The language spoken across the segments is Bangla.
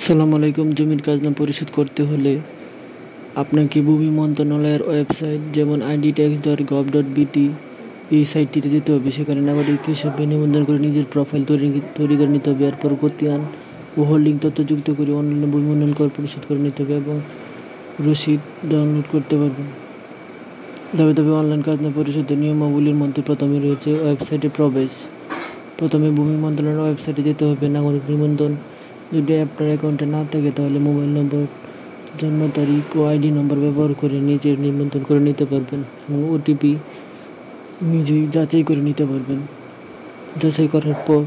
আসসালামু আলাইকুম। জমির খাজনা পরিশোধ করতে হলে আপনাকে ভূমি মন্ত্রণালয়ের ওয়েবসাইট যেমন idtax.gov.bt এই সাইটটিতে যেতে হবে। সেখানে নাগরিক হিসেবে নিবন্ধন করে নিজের প্রোফাইল তৈরি করে নিতে হবে। এরপর খতিয়ান ও হোল্ডিং তথ্য যুক্ত করে অনলাইনে ভূমি উন্নয়ন কর পরিশোধ করে নিতে হবে এবং রসিদ ডাউনলোড করতে পারবেন। ধাপে ধাপে অনলাইন খাজনা পরিশোধের নিয়মাবলীর মধ্যে প্রথমে রয়েছে ওয়েবসাইটে প্রবেশ। প্রথমে ভূমি মন্ত্রণালয়ের ওয়েবসাইটে যেতে হবে। নাগরিক নিবন্ধন যদি আপনার অ্যাকাউন্টে না থাকে তাহলে মোবাইল নম্বর, জন্ম তারিখ ও আইডি নম্বর ব্যবহার করে নিজের নিবন্ধন করে নিতে পারবেন এবং ওটিপি নিজেই যাচাই করে নিতে পারবেন। যাচাই করার পর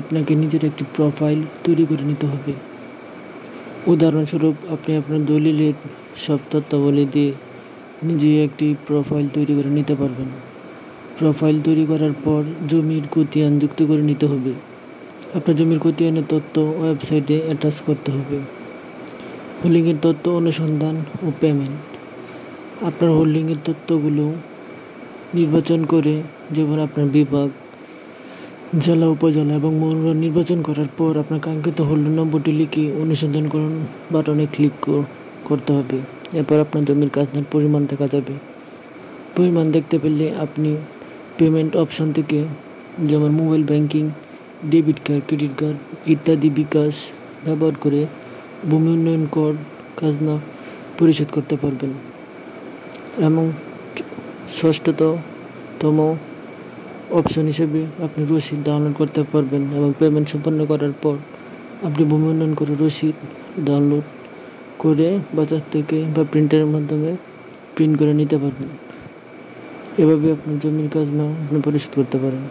আপনাকে নিজের একটি প্রোফাইল তৈরি করে নিতে হবে। উদাহরণস্বরূপ আপনি আপনার দলিলের সব তথ্যাবলী দিয়ে নিজেই একটি প্রোফাইল তৈরি করে নিতে পারবেন। প্রোফাইল তৈরি করার পর জমির খতিয়ান যুক্ত করে নিতে হবে। আপনার জমির খতিয়ানের তথ্য ওয়েবসাইটে অ্যাটাচ করতে হবে। হোল্ডিংয়ের তথ্য অনুসন্ধান ও পেমেন্ট। আপনার হোল্ডিংয়ের তথ্যগুলো নির্বাচন করে, যেমন আপনার বিভাগ, জেলা, উপজেলা এবং মৌজা নির্বাচন করার পর আপনার কাঙ্ক্ষিত হোল্ডার নম্বরটি লিখে অনুসন্ধান করুন বাটনে ক্লিক করতে হবে। এরপর আপনার জমির খাজনার পরিমাণ দেখা যাবে। পরিমাণ দেখতে পেলে আপনি পেমেন্ট অপশন থেকে, যেমন mobile banking, debit card, credit card ইত্যাদি বিকাশ ব্যবহার করে ভূমি উন্নয়ন কর খাজনা পরিশোধ করতে পারবেন। এবং ষষ্ঠতম অপশন হিসেবে আপনি রসিদ ডাউনলোড করতে পারবেন এবং পেমেন্ট সম্পন্ন করার পর আপনি ভূমি উন্নয়ন করে রসিদ ডাউনলোড করে বাজার থেকে বা প্রিন্টারের মাধ্যমে প্রিন্ট করে নিতে পারবেন। এভাবে আপনার জমির খাজনা আপনি পরিশোধ করতে পারেন।